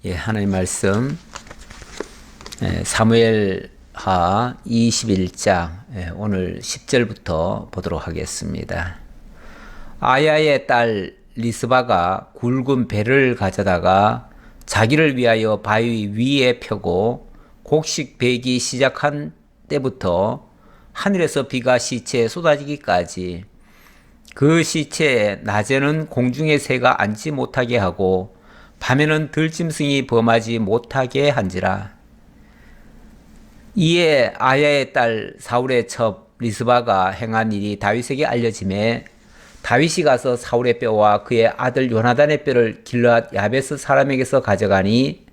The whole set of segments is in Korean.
하나님 말씀 사무엘하 21장 오늘 10절부터 보도록 하겠습니다. 아야의 딸 리스바가 굵은 배를 가져다가 자기를 위하여 바위 위에 펴고 곡식 베기 시작한 때부터 하늘에서 비가 시체에 쏟아지기까지 그 시체에 낮에는 공중의 새가 앉지 못하게 하고 밤에는 들짐승이 범하지 못하게 한지라. 이에 아야의 딸 사울의 첩 리스바가 행한 일이 다윗에게 알려지매 다윗이 가서 사울의 뼈와 그의 아들 요나단의 뼈를 길르앗 야베스 사람에게서 가져가니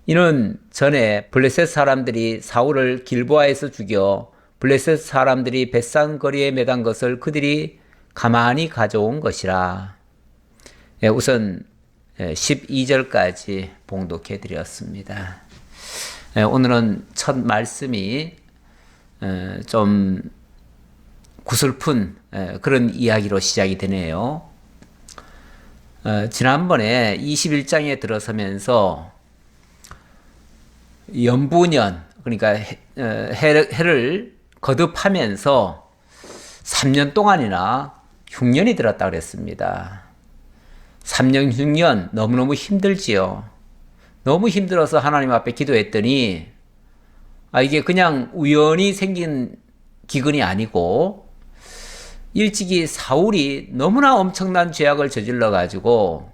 이는 전에 블레셋 사람들이 사울을 길보아에서 죽여 블레셋 사람들이 벳산 거리에 매단 것을 그들이 가만히 가져온 것이라. 우선 12절까지 봉독해 드렸습니다. 오늘은 첫 말씀이 좀 구슬픈 그런 이야기로 시작이 되네요. 지난번에 21장에 들어서면서 연부년, 그러니까 해를 거듭하면서 3년 동안이나 흉년이 들었다 그랬습니다. 3년 흉년 너무너무 힘들지요. 너무 힘들어서 하나님 앞에 기도했더니 이게 그냥 우연히 생긴 기근이 아니고 일찍이 사울이 너무나 엄청난 죄악을 저질러 가지고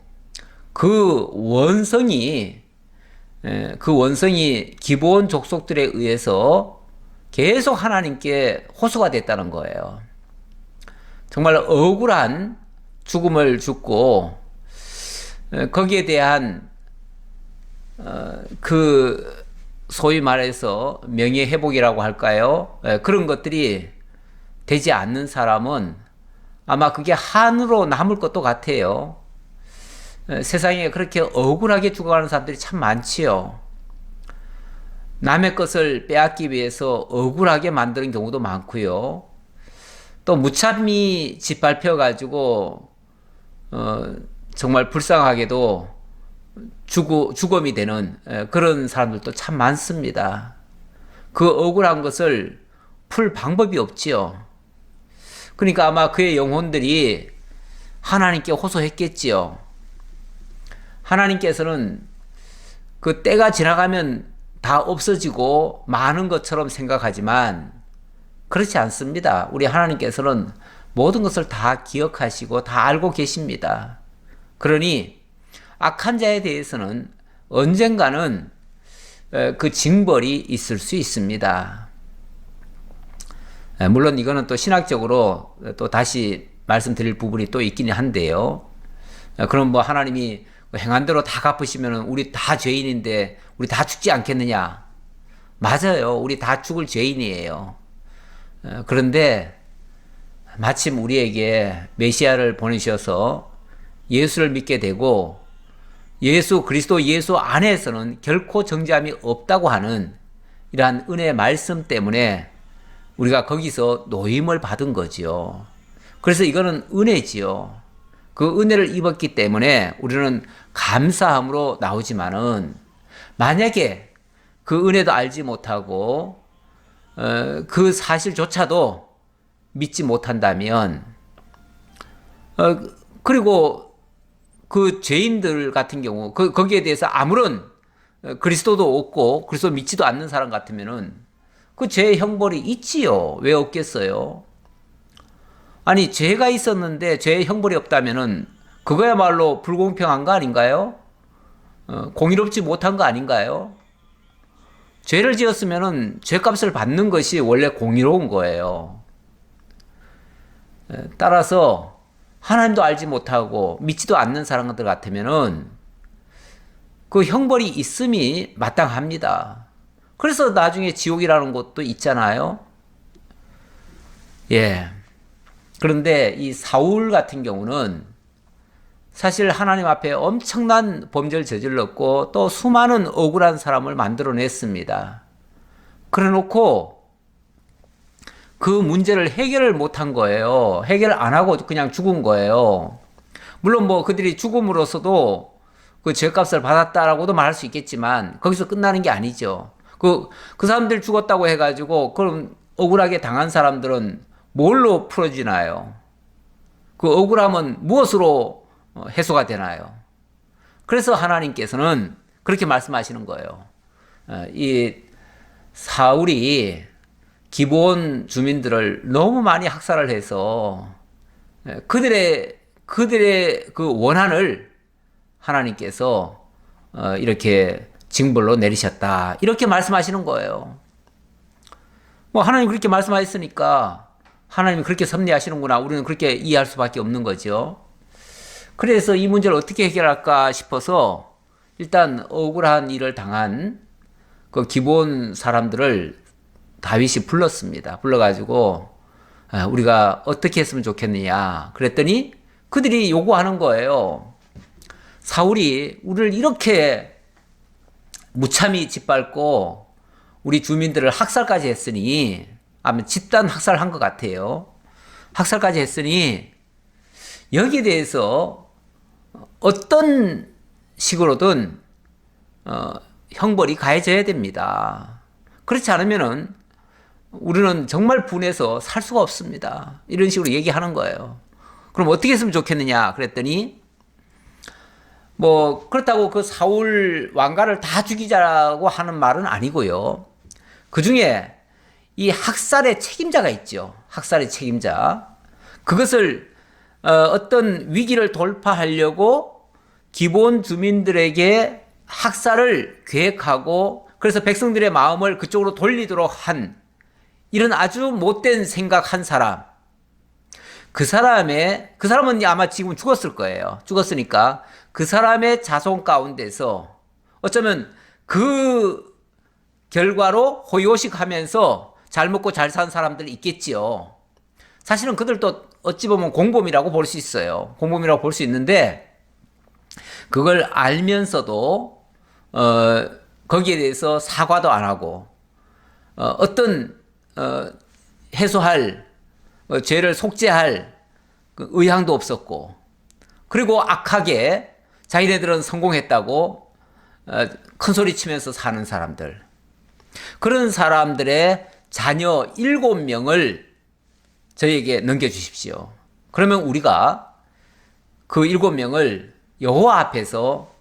그 원성이 기브온 족속들에 의해서 계속 하나님께 호소가 됐다는 거예요. 정말 억울한 죽음을 죽고 거기에 대한 그 소위 말해서 명예회복이라고 할까요? 그런 것들이 되지 않는 사람은 아마 그게 한으로 남을 것도 같아요. 세상에 그렇게 억울하게 죽어가는 사람들이 참 많지요. 남의 것을 빼앗기 위해서 억울하게 만드는 경우도 많고요. 또 무참히 짓밟혀가지고 정말 불쌍하게도 죽음이 되는 그런 사람들도 참 많습니다. 그 억울한 것을 풀 방법이 없지요. 그러니까 아마 그의 영혼들이 하나님께 호소했겠지요. 하나님께서는 그 때가 지나가면 다 없어지고 많은 것처럼 생각하지만 그렇지 않습니다. 우리 하나님께서는 모든 것을 다 기억하시고 다 알고 계십니다. 그러니 악한 자에 대해서는 언젠가는 그 징벌이 있을 수 있습니다. 물론 이거는 또 신학적으로 또 다시 말씀드릴 부분이 또 있기는 한데요. 그럼 뭐 하나님이 행한 대로 다 갚으시면 우리 다 죄인인데 우리 다 죽지 않겠느냐? 맞아요. 우리 다 죽을 죄인이에요. 그런데 마침 우리에게 메시아를 보내셔서 예수를 믿게 되고 그리스도 예수 안에서는 결코 정죄함이 없다고 하는 이러한 은혜의 말씀 때문에 우리가 거기서 노임을 받은 거지요. 그래서 이거는 은혜지요. 그 은혜를 입었기 때문에 우리는 감사함으로 나오지만은 만약에 그 은혜도 알지 못하고 그 사실조차도 믿지 못한다면 그리고 그 죄인들 같은 경우 거기에 대해서 아무런 그리스도도 없고 그리스도 믿지도 않는 사람 같으면은 그 죄의 형벌이 있지요. 왜 없겠어요? 아니 죄가 있었는데 죄의 형벌이 없다면은 그거야말로 불공평한 거 아닌가요? 공의롭지 못한 거 아닌가요? 죄를 지었으면은 죄값을 받는 것이 원래 공의로운 거예요. 따라서 하나님도 알지 못하고 믿지도 않는 사람들 같으면은 그 형벌이 있음이 마땅합니다. 그래서 나중에 지옥이라는 것도 있잖아요. 그런데 이 사울 같은 경우는 사실 하나님 앞에 엄청난 범죄를 저질렀고 또 수많은 억울한 사람을 만들어냈습니다. 그래 놓고 그 문제를 해결을 못한 거예요. 해결 안 하고 그냥 죽은 거예요. 물론 뭐 그들이 죽음으로써도 그 죄값을 받았다라고도 말할 수 있겠지만 거기서 끝나는 게 아니죠. 그 사람들 죽었다고 해가지고 그럼 억울하게 당한 사람들은 뭘로 풀어지나요? 그 억울함은 무엇으로 해소가 되나요? 그래서 하나님께서는 그렇게 말씀하시는 거예요. 이 사울이 기브온 주민들을 너무 많이 학살을 해서 그들의 그 원한을 하나님께서 이렇게 징벌로 내리셨다. 이렇게 말씀하시는 거예요. 뭐 하나님 그렇게 말씀하셨으니까 하나님이 그렇게 섭리하시는구나. 우리는 그렇게 이해할 수밖에 없는 거죠. 그래서 이 문제를 어떻게 해결할까 싶어서 일단 억울한 일을 당한 그 기브온 사람들을 다윗이 불렀습니다. 불러가지고 우리가 어떻게 했으면 좋겠느냐. 그랬더니 그들이 요구하는 거예요. 사울이 우리를 이렇게 무참히 짓밟고 우리 주민들을 학살까지 했으니 아마 집단 학살한 것 같아요. 학살까지 했으니 여기에 대해서 어떤 식으로든 형벌이 가해져야 됩니다. 그렇지 않으면은 우리는 정말 분해서 살 수가 없습니다. 이런 식으로 얘기하는 거예요. 그럼 어떻게 했으면 좋겠느냐 그랬더니 뭐 그렇다고 그 사울 왕가를 다 죽이자고 하는 말은 아니고요. 그 중에 이 학살의 책임자가 있죠. 학살의 책임자. 그것을 어떤 위기를 돌파하려고 기본 주민들에게 학살을 계획하고 그래서 백성들의 마음을 그쪽으로 돌리도록 한 이런 아주 못된 생각한 사람. 그 사람은 아마 지금 죽었을 거예요. 죽었으니까 그 사람의 자손 가운데서 어쩌면 그 결과로 호요식하면서 잘 먹고 잘 사는 사람들이 있겠지요. 사실은 그들도 어찌 보면 공범이라고 볼 수 있어요. 공범이라고 볼 수 있는데 그걸 알면서도 거기에 대해서 사과도 안 하고 어떤 해소할 죄를 속죄할 그 의향도 없었고 그리고 악하게 자기네들은 성공했다고 큰 소리 치면서 사는 사람들 그런 사람들의 자녀 7명을 저희에게 넘겨주십시오. 그러면 우리가 그 7명을 여호와 앞에서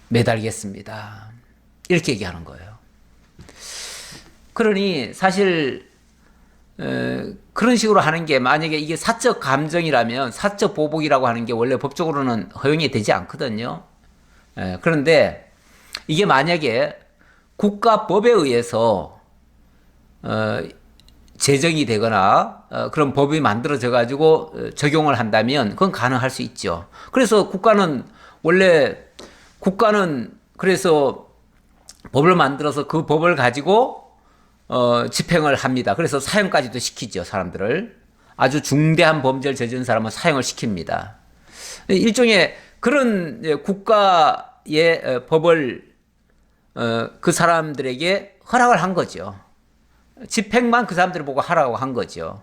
매달겠습니다. 이렇게 얘기하는 거예요. 그러니 사실 그런 식으로 하는 게 만약에 이게 사적 감정이라면 사적 보복이라고 하는 게 원래 법적으로는 허용이 되지 않거든요. 그런데 이게 만약에 국가법에 의해서 제정이 되거나 그런 법이 만들어져 가지고 적용을 한다면 그건 가능할 수 있죠. 그래서 국가는 그래서 법을 만들어서 그 법을 가지고 집행을 합니다. 그래서 사형까지도 시키죠, 사람들을. 아주 중대한 범죄를 저지른 사람은 사형을 시킵니다. 일종의 그런 국가의 법을 그 사람들에게 허락을 한 거죠. 집행만 그 사람들을 보고 하라고 한 거죠.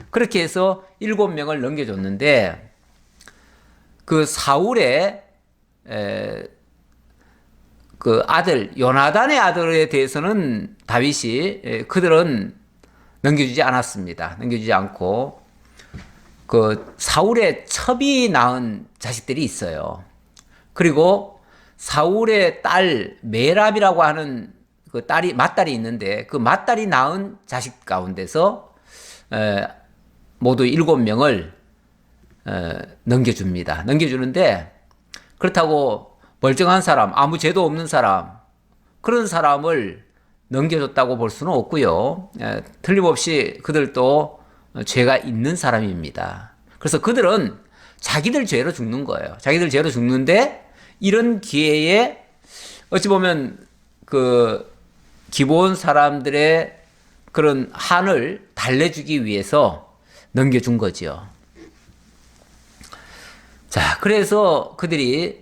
그렇게 해서 7명을 넘겨줬는데 그 사울의 그 아들 요나단의 아들에 대해서는 다윗이 그들은 넘겨주지 않았습니다. 넘겨주지 않고 그 사울의 첩이 낳은 자식들이 있어요. 그리고 사울의 딸 메랍이라고 하는 그 맏딸이 있는데 그 맏딸이 낳은 자식 가운데서 모두 7명을 넘겨줍니다. 넘겨주는데 그렇다고 멀쩡한 사람, 아무 죄도 없는 사람, 그런 사람을 넘겨줬다고 볼 수는 없고요. 틀림없이 그들도 죄가 있는 사람입니다. 그래서 그들은 자기들 죄로 죽는 거예요. 자기들 죄로 죽는데 이런 기회에 어찌 보면 그 기본 사람들의 그런 한을 달래주기 위해서 넘겨준 거죠. 자, 그래서 그들이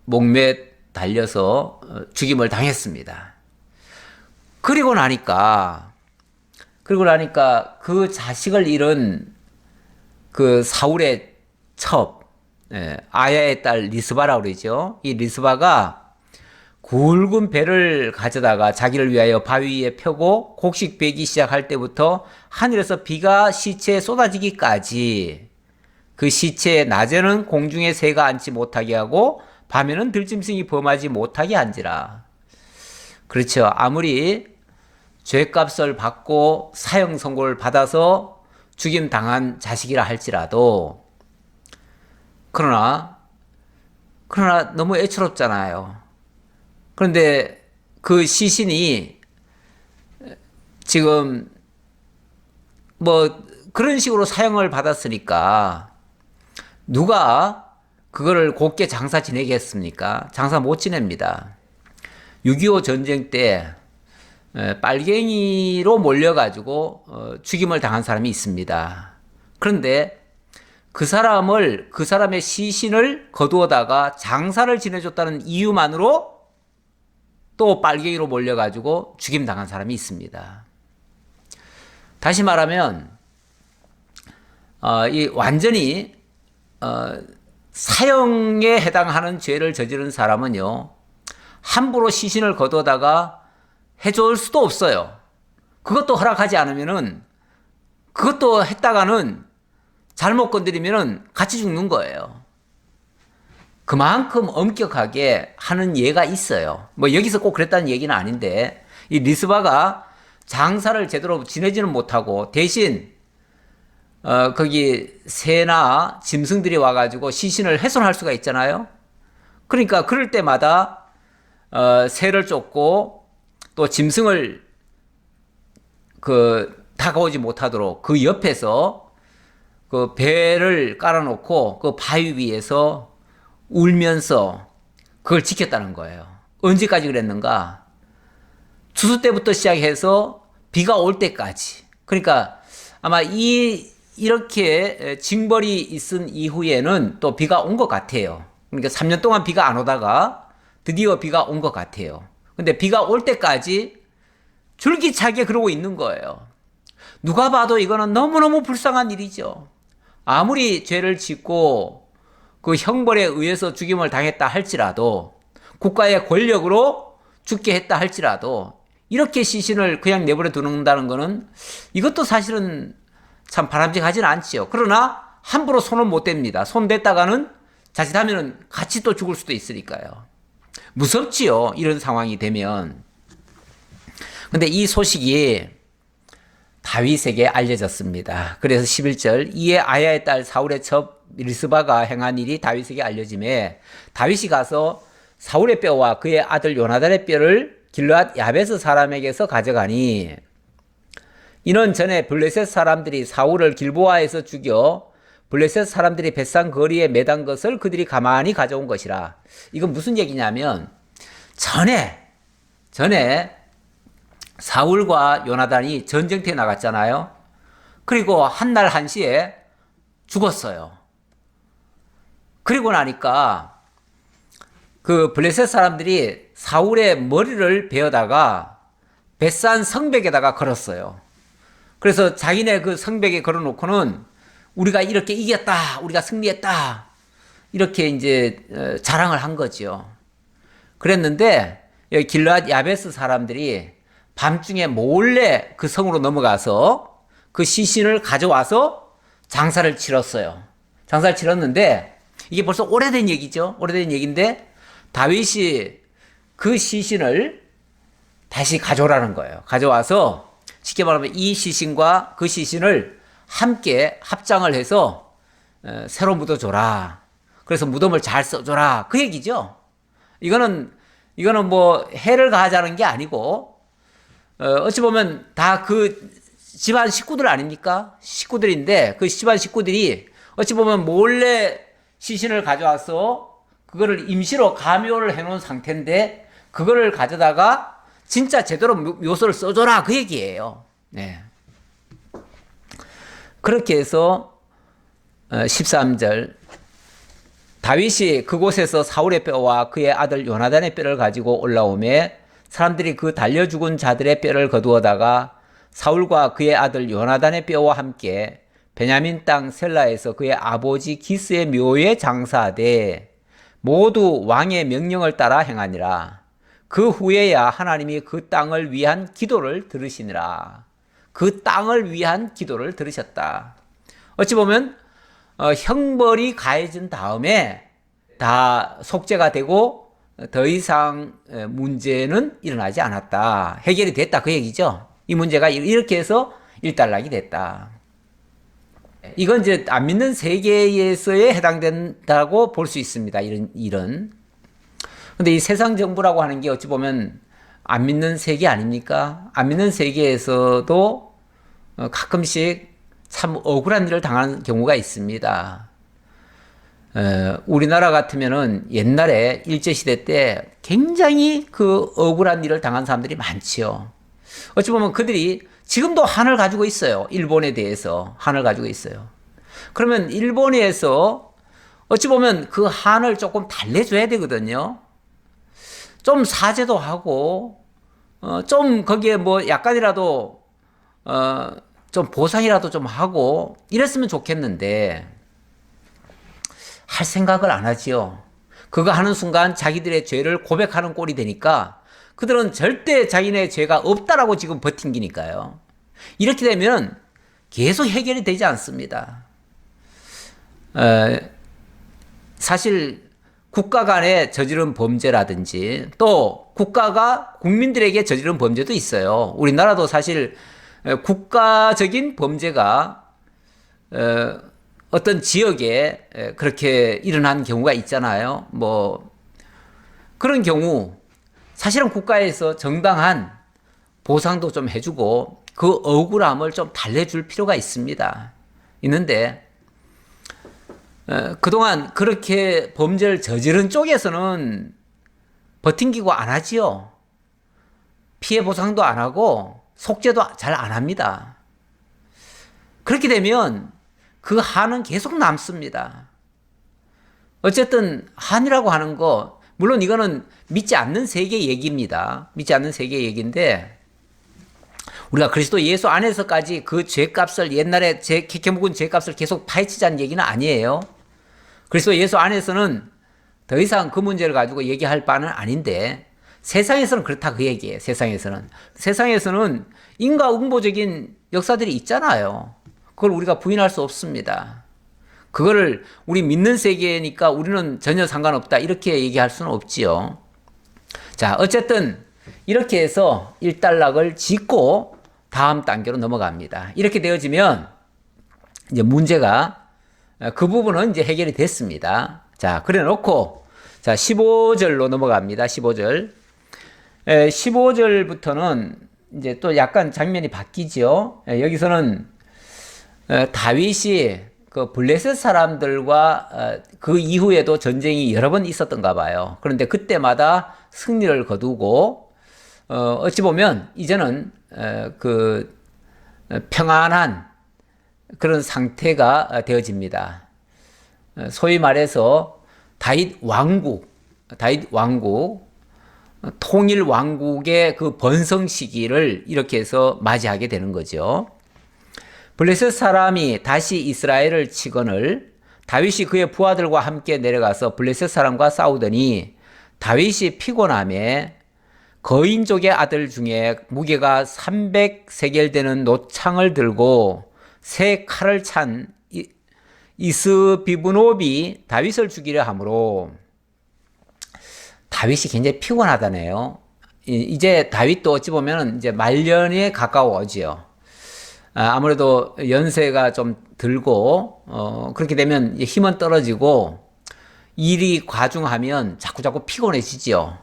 목매에 달려서 죽임을 당했습니다. 그리고 나니까 그 자식을 잃은 그 사울의 첩, 아야의 딸 리스바라고 그러죠. 이 리스바가 굵은 배를 가져다가 자기를 위하여 바위 위에 펴고 곡식 베기 시작할 때부터 하늘에서 비가 시체에 쏟아지기까지 그 시체에 낮에는 공중에 새가 앉지 못하게 하고 밤에는 들짐승이 범하지 못하게 한지라. 그렇죠. 아무리 죄값을 받고 사형 선고를 받아서 죽임 당한 자식이라 할지라도 그러나 너무 애처롭잖아요. 그런데 그 시신이 지금 뭐 그런 식으로 사형을 받았으니까 누가 그거를 곱게 장사 지내겠습니까? 장사 못 지냅니다. 6.25 전쟁 때 빨갱이로 몰려가지고 죽임을 당한 사람이 있습니다. 그런데 그 사람의 시신을 거두어다가 장사를 지내줬다는 이유만으로 또 빨갱이로 몰려가지고 죽임 당한 사람이 있습니다. 다시 말하면 이 완전히 사형에 해당하는 죄를 저지른 사람은요, 함부로 시신을 거두어다가 해줄 수도 없어요. 그것도 허락하지 않으면은, 그것도 했다가는 잘못 건드리면은 같이 죽는 거예요. 그만큼 엄격하게 하는 예가 있어요. 뭐 여기서 꼭 그랬다는 얘기는 아닌데, 이 리스바가 장사를 제대로 지내지는 못하고 대신 거기 새나 짐승들이 와가지고 시신을 훼손할 수가 있잖아요. 그러니까 그럴 때마다 새를 쫓고 또 짐승을 다가오지 못하도록 그 옆에서 그 배를 깔아놓고 그 바위 위에서 울면서 그걸 지켰다는 거예요. 언제까지 그랬는가? 추수 때부터 시작해서 비가 올 때까지. 그러니까 아마 이렇게 징벌이 있은 이후에는 또 비가 온 것 같아요. 그러니까 3년 동안 비가 안 오다가 드디어 비가 온 것 같아요. 근데 비가 올 때까지 줄기차게 그러고 있는 거예요. 누가 봐도 이거는 너무너무 불쌍한 일이죠. 아무리 죄를 짓고 그 형벌에 의해서 죽임을 당했다 할지라도, 국가의 권력으로 죽게 했다 할지라도 이렇게 시신을 그냥 내버려 두는다는 거는 이것도 사실은 참 바람직하지는 않지요. 그러나 함부로 손은 못 댑니다. 손 댔다가는 자칫하면 같이 또 죽을 수도 있으니까요. 무섭지요. 이런 상황이 되면. 근데 이 소식이 다윗에게 알려졌습니다. 그래서 11절, 이에 아야의 딸 사울의 첩 리스바가 행한 일이 다윗에게 알려짐에 다윗이 가서 사울의 뼈와 그의 아들 요나단의 뼈를 길르앗 야베스 사람에게서 가져가니, 이는 전에 블레셋 사람들이 사울을 길보아에서 죽여 블레셋 사람들이 벳산 거리에 매단 것을 그들이 가만히 가져온 것이라. 이건 무슨 얘기냐면 전에 사울과 요나단이 전쟁터에 나갔잖아요. 그리고 한날 한시에 죽었어요. 그리고 나니까 그 블레셋 사람들이 사울의 머리를 베어다가 벳산 성벽에다가 걸었어요. 그래서 자기네 그 성벽에 걸어놓고는 우리가 이렇게 이겼다, 우리가 승리했다, 이렇게 이제 자랑을 한 거죠. 그랬는데 여기 길르앗 야베스 사람들이 밤중에 몰래 그 성으로 넘어가서 그 시신을 가져와서 장사를 치렀어요. 장사를 치렀는데 이게 벌써 오래된 얘기죠. 오래된 얘기인데 다윗이 그 시신을 다시 가져오라는 거예요. 가져와서 쉽게 말하면 이 시신과 그 시신을 함께 합장을 해서 새로 묻어줘라. 그래서 무덤을 잘 써줘라. 그 얘기죠. 이거는 뭐 해를 가하자는 게 아니고 어찌 보면 다 그 집안 식구들 아닙니까? 식구들인데 그 집안 식구들이 어찌 보면 몰래 시신을 가져와서 그거를 임시로 가묘를 해놓은 상태인데 그거를 가져다가 진짜 제대로 묘소를 써줘라 그 얘기예요. 네. 그렇게 해서 13절, 다윗이 그곳에서 사울의 뼈와 그의 아들 요나단의 뼈를 가지고 올라오매 사람들이 그 달려 죽은 자들의 뼈를 거두어다가 사울과 그의 아들 요나단의 뼈와 함께 베냐민 땅 셀라에서 그의 아버지 기스의 묘에 장사하되 모두 왕의 명령을 따라 행하니라. 그 후에야 하나님이 그 땅을 위한 기도를 들으시니라. 그 땅을 위한 기도를 들으셨다. 어찌 보면 형벌이 가해진 다음에 다 속죄가 되고 더 이상 문제는 일어나지 않았다. 해결이 됐다 그 얘기죠. 이 문제가 이렇게 해서 일단락이 됐다. 이건 이제 안 믿는 세계에서에 해당된다고 볼 수 있습니다. 이런. 근데 이 세상 정부라고 하는 게 어찌 보면 안 믿는 세계 아닙니까? 안 믿는 세계에서도 가끔씩 참 억울한 일을 당하는 경우가 있습니다. 우리나라 같으면은 옛날에 일제시대 때 굉장히 그 억울한 일을 당한 사람들이 많지요. 어찌 보면 그들이 지금도 한을 가지고 있어요. 일본에 대해서 한을 가지고 있어요. 그러면 일본에서 어찌 보면 그 한을 조금 달래줘야 되거든요. 좀 사죄도 하고, 좀 거기에 뭐 약간이라도, 좀 보상이라도 좀 하고 이랬으면 좋겠는데, 할 생각을 안 하지요. 그거 하는 순간 자기들의 죄를 고백하는 꼴이 되니까 그들은 절대 자기네 죄가 없다라고 지금 버틴기니까요. 이렇게 되면 계속 해결이 되지 않습니다. 사실 국가 간에 저지른 범죄라든지 또 국가가 국민들에게 저지른 범죄도 있어요. 우리나라도 사실 국가적인 범죄가 어떤 지역에 그렇게 일어난 경우가 있잖아요. 뭐 그런 경우 사실은 국가에서 정당한 보상도 좀 해주고 그 억울함을 좀 달래줄 필요가 있는데 그동안 그렇게 범죄를 저지른 쪽에서는 버팅기고 안 하지요. 피해 보상도 안 하고 속죄도 잘 안 합니다. 그렇게 되면 그 한은 계속 남습니다. 어쨌든 한이라고 하는 거, 물론 이거는 믿지 않는 세계 얘기입니다. 믿지 않는 세계 얘기인데 우리가 그리스도 예수 안에서까지 그 죄값을 옛날에 캐캐 묵은 죄값을 계속 파헤치자는 얘기는 아니에요. 그리스도 예수 안에서는 더 이상 그 문제를 가지고 얘기할 바는 아닌데 세상에서는 그렇다 그 얘기예요. 세상에서는 인과응보적인 역사들이 있잖아요. 그걸 우리가 부인할 수 없습니다. 그거를 우리 믿는 세계니까 우리는 전혀 상관없다 이렇게 얘기할 수는 없지요. 자, 어쨌든 이렇게 해서 일단락을 짓고 다음 단계로 넘어갑니다. 이렇게 되어지면 이제 문제가 그 부분은 이제 해결이 됐습니다. 자, 그래 놓고 자, 15절로 넘어갑니다. 15절. 15절부터는 이제 또 약간 장면이 바뀌죠. 여기서는 다윗이 그 블레셋 사람들과 그 이후에도 전쟁이 여러 번 있었던가 봐요. 그런데 그때마다 승리를 거두고 어찌 보면 이제는 그 평안한 그런 상태가 되어집니다. 소위 말해서 다윗 왕국, 통일 왕국의 그 번성 시기를 이렇게 해서 맞이하게 되는 거죠. 블레셋 사람이 다시 이스라엘을 치거늘 다윗이 그의 부하들과 함께 내려가서 블레셋 사람과 싸우더니 다윗이 피곤함에 거인족의 아들 중에 무게가 300세겔 되는 노창을 들고 새 칼을 찬 이스비브노비 다윗을 죽이려 하므로 다윗이 굉장히 피곤하다네요. 이제 다윗도 어찌 보면 이제 말년에 가까워지요. 아무래도 연세가 좀 들고 그렇게 되면 힘은 떨어지고 일이 과중하면 자꾸자꾸 피곤해지지요.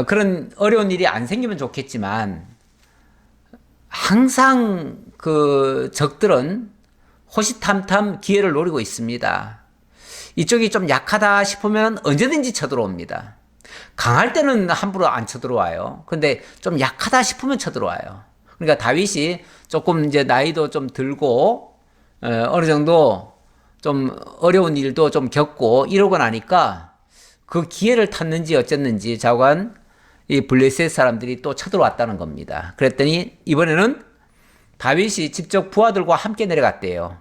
그런 어려운 일이 안 생기면 좋겠지만 항상 그 적들은 호시탐탐 기회를 노리고 있습니다. 이쪽이 좀 약하다 싶으면 언제든지 쳐들어옵니다. 강할 때는 함부로 안 쳐들어와요. 근데 좀 약하다 싶으면 쳐들어와요. 그러니까 다윗이 조금 이제 나이도 좀 들고 어느 정도 좀 어려운 일도 좀 겪고 이러고 나니까 그 기회를 탔는지 어쨌는지 자관 이 블레셋 사람들이 또 쳐들어왔다는 겁니다. 그랬더니 이번에는 다윗이 직접 부하들과 함께 내려갔대요.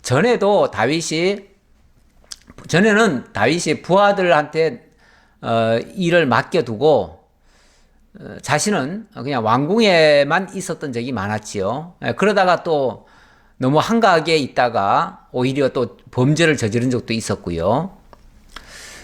전에는 다윗이 부하들한테 일을 맡겨두고 자신은 그냥 왕궁에만 있었던 적이 많았지요. 그러다가 또 너무 한가하게 있다가 오히려 또 범죄를 저지른 적도 있었고요.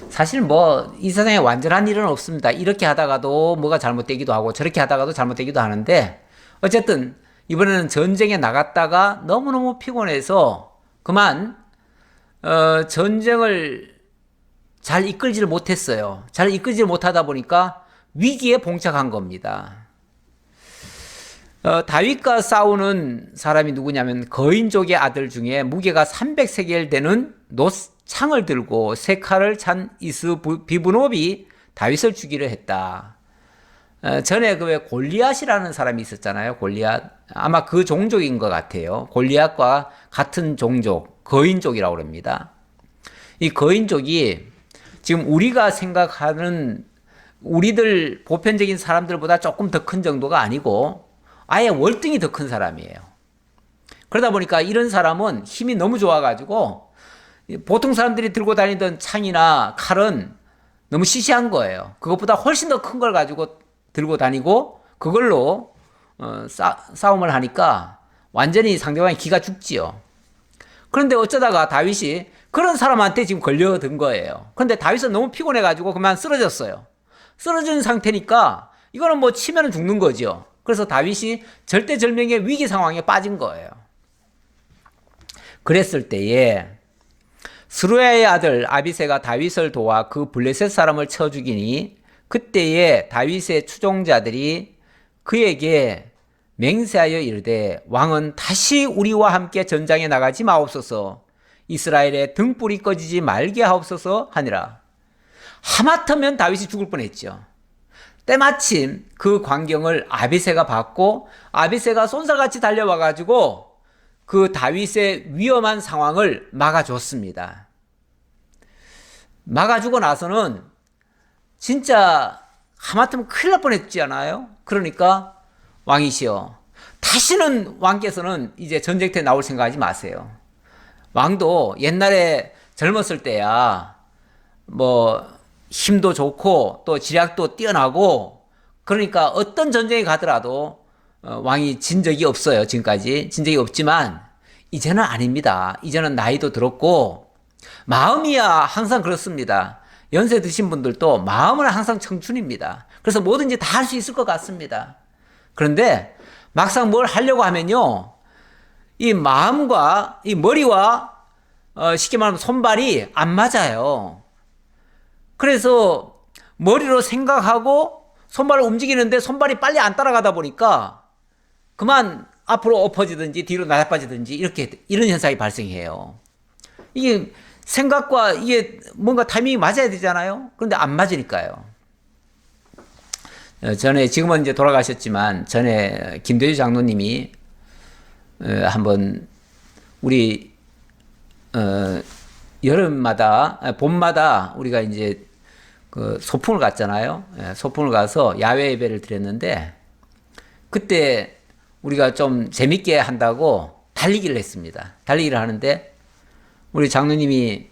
사실 뭐 이 세상에 완전한 일은 없습니다. 이렇게 하다가도 뭐가 잘못되기도 하고 저렇게 하다가도 잘못되기도 하는데, 어쨌든 이번에는 전쟁에 나갔다가 너무너무 피곤해서 그만 전쟁을 잘 이끌지를 못했어요. 잘 이끌지를 못하다 보니까 위기에 봉착한 겁니다. 다윗과 싸우는 사람이 누구냐면 거인족의 아들 중에 무게가 300세겔 되는 노창을 들고 세 칼을 찬 이스비브놉이 다윗을 죽이려 했다. 전에 그 왜 골리앗이라는 사람이 있었잖아요. 골리앗. 아마 그 종족인 것 같아요. 골리앗과 같은 종족, 거인족이라고 합니다. 이 거인족이 지금 우리가 생각하는 우리들 보편적인 사람들보다 조금 더 큰 정도가 아니고 아예 월등히 더 큰 사람이에요. 그러다 보니까 이런 사람은 힘이 너무 좋아가지고 보통 사람들이 들고 다니던 창이나 칼은 너무 시시한 거예요. 그것보다 훨씬 더 큰 걸 가지고 들고 다니고 그걸로 싸움을 하니까 완전히 상대방이 기가 죽지요. 그런데 어쩌다가 다윗이 그런 사람한테 지금 걸려든 거예요. 그런데 다윗은 너무 피곤해가지고 그만 쓰러졌어요. 쓰러진 상태니까 이거는 뭐 치면 죽는 거죠. 그래서 다윗이 절대절명의 위기 상황에 빠진 거예요. 그랬을 때에 스루야의 아들 아비새가 다윗을 도와 그 블레셋 사람을 쳐 죽이니 그때에 다윗의 추종자들이 그에게 맹세하여 이르되 왕은 다시 우리와 함께 전장에 나가지 마옵소서, 이스라엘의 등불이 꺼지지 말게 하옵소서 하니라. 하마터면 다윗이 죽을 뻔했죠. 때마침 그 광경을 아비새가 봤고 아비새가 쏜살같이 달려와가지고 그 다윗의 위험한 상황을 막아줬습니다. 막아주고 나서는 진짜 하마터면 큰일 날 뻔했지 않아요? 그러니까 왕이시여, 다시는 왕께서는 이제 전쟁터에 나올 생각하지 마세요. 왕도 옛날에 젊었을 때야 뭐 힘도 좋고 또 지략도 뛰어나고 그러니까 어떤 전쟁에 가더라도 왕이 진 적이 없어요. 지금까지 진 적이 없지만 이제는 아닙니다. 이제는 나이도 들었고 마음이야 항상 그렇습니다. 연세 드신 분들도 마음은 항상 청춘입니다. 그래서 뭐든지 다 할 수 있을 것 같습니다. 그런데 막상 뭘 하려고 하면요, 이 마음과 이 머리와 쉽게 말하면 손발이 안 맞아요. 그래서 머리로 생각하고 손발을 움직이는데 손발이 빨리 안 따라가다 보니까 그만 앞으로 엎어지든지 뒤로 나자빠지든지 이런 현상이 발생해요. 이게 생각과 이게 뭔가 타이밍이 맞아야 되잖아요. 그런데 안 맞으니까요. 전에 지금은 이제 돌아가셨지만 전에 김대주 장로님이 한번 우리 여름마다 봄마다 우리가 이제 그 소풍을 갔잖아요. 소풍을 가서 야외 예배를 드렸는데 그때 우리가 좀 재밌게 한다고 달리기를 했습니다. 달리기를 하는데 우리 장로님이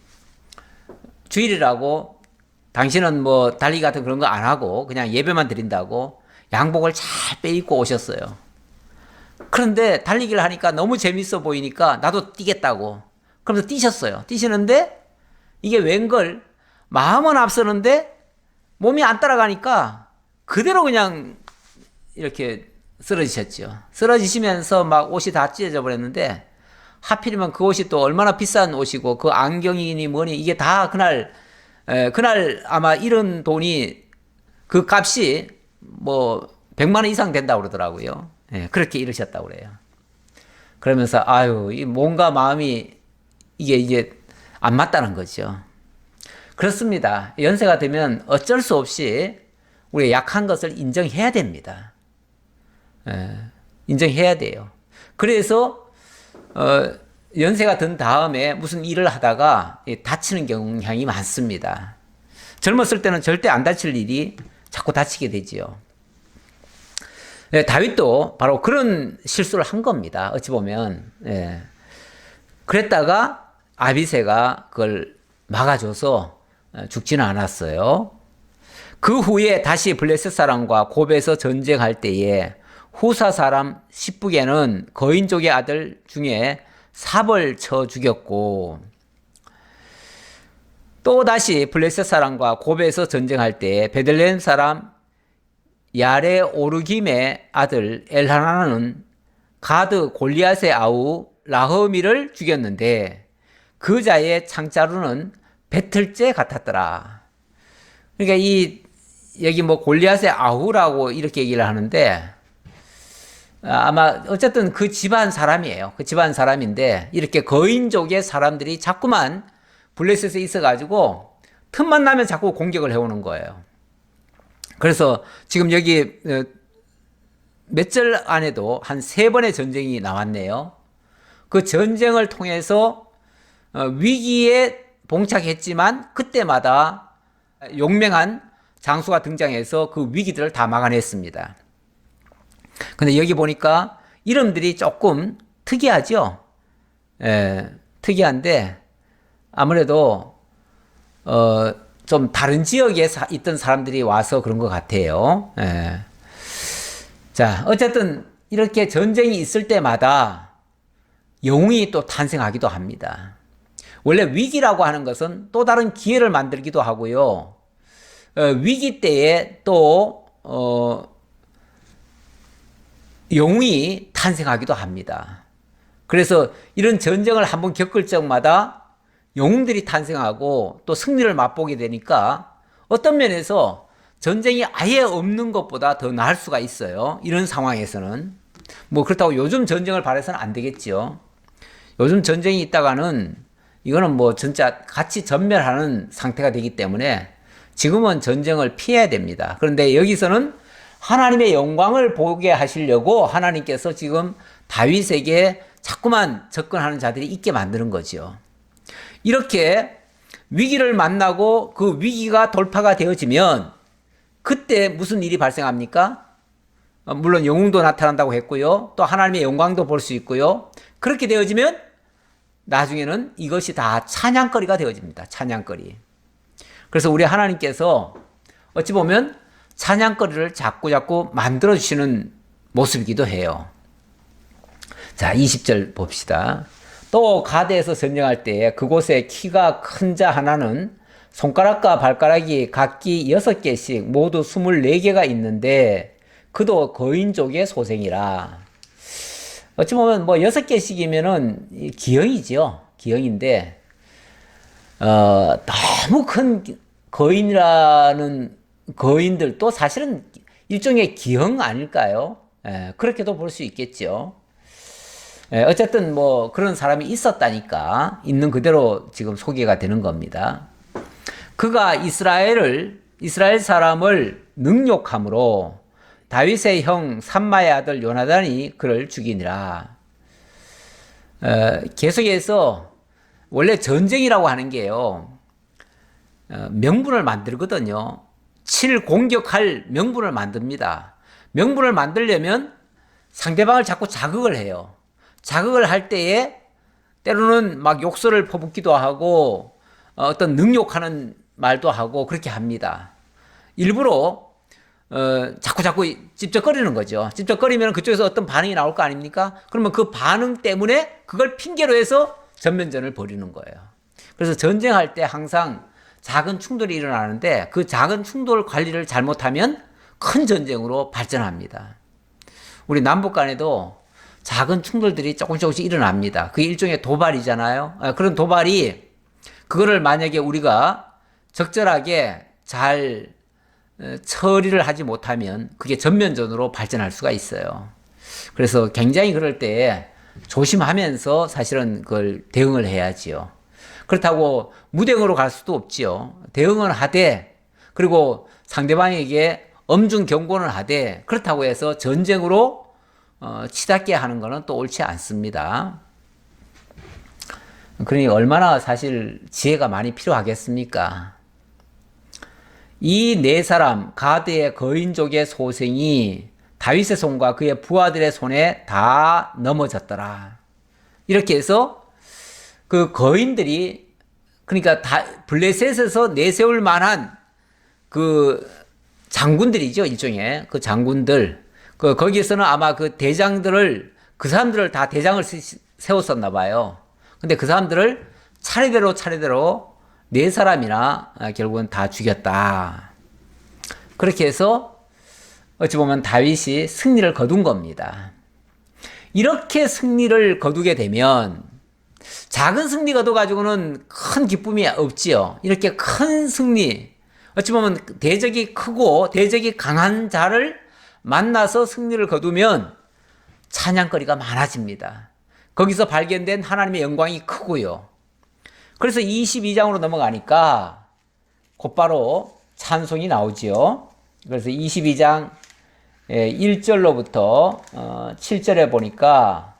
주일이라고 당신은 뭐 달리기 같은 그런 거 안 하고 그냥 예배만 드린다고 양복을 잘 빼입고 오셨어요. 그런데 달리기를 하니까 너무 재밌어 보이니까 나도 뛰겠다고 그러면서 뛰셨어요. 뛰시는데 이게 웬걸 마음은 앞서는데 몸이 안 따라가니까 그대로 그냥 이렇게 쓰러지셨죠. 쓰러지시면서 막 옷이 다 찢어져 버렸는데 하필이면 그 옷이 또 얼마나 비싼 옷이고 그 안경이니 뭐니 이게 다 그날 아마 이런 돈이 그 값이 뭐 100만 원 이상 된다고 그러더라고요. 그렇게 이러셨다고 그래요. 그러면서 아유, 이 몸과 마음이 이게 안 맞다는 거죠. 그렇습니다. 연세가 되면 어쩔 수 없이 우리가 약한 것을 인정해야 됩니다. 인정해야 돼요. 그래서 연세가 든 다음에 무슨 일을 하다가 다치는 경향이 많습니다. 젊었을 때는 절대 안 다칠 일이 자꾸 다치게 되지요. 네, 다윗도 바로 그런 실수를 한 겁니다. 어찌 보면. 예. 그랬다가 아비새가 그걸 막아줘서 죽지는 않았어요. 그 후에 다시 블레셋 사람과 곱에서 전쟁할 때에 후사 사람 십북에는 거인족의 아들 중에 삽을 쳐 죽였고, 또 다시 블레셋 사람과 곱에서 전쟁할 때에 베들레헴 사람 야레 오르김의 아들 엘하나는 가드 골리앗의 아우 라흐미를 죽였는데 그 자의 창자루는 배틀째 같았더라. 그러니까 여기 뭐 골리앗의 아우라고 이렇게 얘기를 하는데, 아마 어쨌든 그 집안 사람이에요. 그 집안 사람인데 이렇게 거인족의 사람들이 자꾸만 블레셋에 있어가지고 틈만 나면 자꾸 공격을 해오는 거예요. 그래서 지금 여기 몇 절 안에도 한 3번의 전쟁이 나왔네요. 그 전쟁을 통해서 위기에 봉착했지만 그때마다 용맹한 장수가 등장해서 그 위기들을 다 막아냈습니다. 근데 여기 보니까 이름들이 조금 특이하죠? 특이한데 아무래도 좀 다른 지역에 있던 사람들이 와서 그런 것 같아요. 자, 어쨌든 이렇게 전쟁이 있을 때마다 영웅이 또 탄생하기도 합니다. 원래 위기라고 하는 것은 또 다른 기회를 만들기도 하고요. 위기 때에 또 영웅이 탄생하기도 합니다. 그래서 이런 전쟁을 한번 겪을 적마다 영웅들이 탄생하고 또 승리를 맛보게 되니까 어떤 면에서 전쟁이 아예 없는 것보다 더 나을 수가 있어요. 이런 상황에서는. 뭐 그렇다고 요즘 전쟁을 바라서는 안 되겠죠. 요즘 전쟁이 있다가는 이거는 뭐 진짜 같이 전멸하는 상태가 되기 때문에 지금은 전쟁을 피해야 됩니다. 그런데 여기서는 하나님의 영광을 보게 하시려고 하나님께서 지금 다윗에게 자꾸만 접근하는 자들이 있게 만드는 거죠. 이렇게 위기를 만나고 그 위기가 돌파가 되어지면 그때 무슨 일이 발생합니까? 물론 영웅도 나타난다고 했고요. 또 하나님의 영광도 볼 수 있고요. 그렇게 되어지면 나중에는 이것이 다 찬양거리가 되어집니다. 찬양거리. 그래서 우리 하나님께서 어찌 보면 찬양거리를 자꾸 만들어주시는 모습이기도 해요. 자, 20절 봅시다. 또 가드에서 전쟁할 때 그곳에 키가 큰 자 하나는 손가락과 발가락이 각기 6개씩 모두 24개가 있는데 그도 거인족의 소생이라. 어찌 보면 뭐 6개씩이면은 기형이죠. 기형인데 너무 큰 거인이라는 거인들도 사실은 일종의 기형 아닐까요? 그렇게도 볼 수 있겠죠. 어쨌든 뭐 그런 사람이 있었다니까 있는 그대로 지금 소개가 되는 겁니다. 그가 이스라엘 사람을 능욕함으로 다윗의 형 삼마의 아들 요나단이 그를 죽이니라. 계속해서 원래 전쟁이라고 하는 게요, 명분을 만들거든요. 칠 공격할 명분을 만듭니다. 명분을 만들려면 상대방을 자꾸 자극을 해요. 자극을 할 때에 때로는 막 욕설을 퍼붓기도 하고 어떤 능욕하는 말도 하고 그렇게 합니다. 일부러 자꾸 찝쩍거리는 거죠. 찝쩍거리면 그쪽에서 어떤 반응이 나올 거 아닙니까? 그러면 그 반응 때문에 그걸 핑계로 해서 전면전을 벌이는 거예요. 그래서 전쟁할 때 항상 작은 충돌이 일어나는데 그 작은 충돌 관리를 잘못하면 큰 전쟁으로 발전합니다. 우리 남북 간에도 작은 충돌들이 조금씩 일어납니다. 그게 일종의 도발이잖아요. 그런 도발이 그거를 만약에 우리가 적절하게 잘 처리를 하지 못하면 그게 전면전으로 발전할 수가 있어요. 그래서 굉장히 그럴 때 조심하면서 사실은 그걸 대응을 해야지요. 그렇다고 무대응으로 갈 수도 없지요. 대응은 하되, 그리고 상대방에게 엄중 경고는 하되, 그렇다고 해서 전쟁으로 치닫게 하는 것은 또 옳지 않습니다. 그러니 얼마나 사실 지혜가 많이 필요하겠습니까? 이 네 사람, 가드의 거인족의 소생이 다윗의 손과 그의 부하들의 손에 다 넘어졌더라. 이렇게 해서 그 거인들이, 그러니까 블레셋에서 내세울 만한 그 장군들이죠, 일종의 그 장군들, 거기에서는 아마 그 대장들을, 그 사람들을 다 대장을 세웠었나 봐요. 근데 그 사람들을 차례대로 네 사람이나 결국은 다 죽였다. 그렇게 해서 어찌 보면 다윗이 승리를 거둔 겁니다. 이렇게 승리를 거두게 되면 작은 승리 거둬가지고는 큰 기쁨이 없지요. 이렇게 큰 승리, 어찌 보면 대적이 크고 대적이 강한 자를 만나서 승리를 거두면 찬양거리가 많아집니다. 거기서 발견된 하나님의 영광이 크고요. 그래서 22장으로 넘어가니까 곧바로 찬송이 나오지요. 그래서 22장 1절로부터 7절에 보니까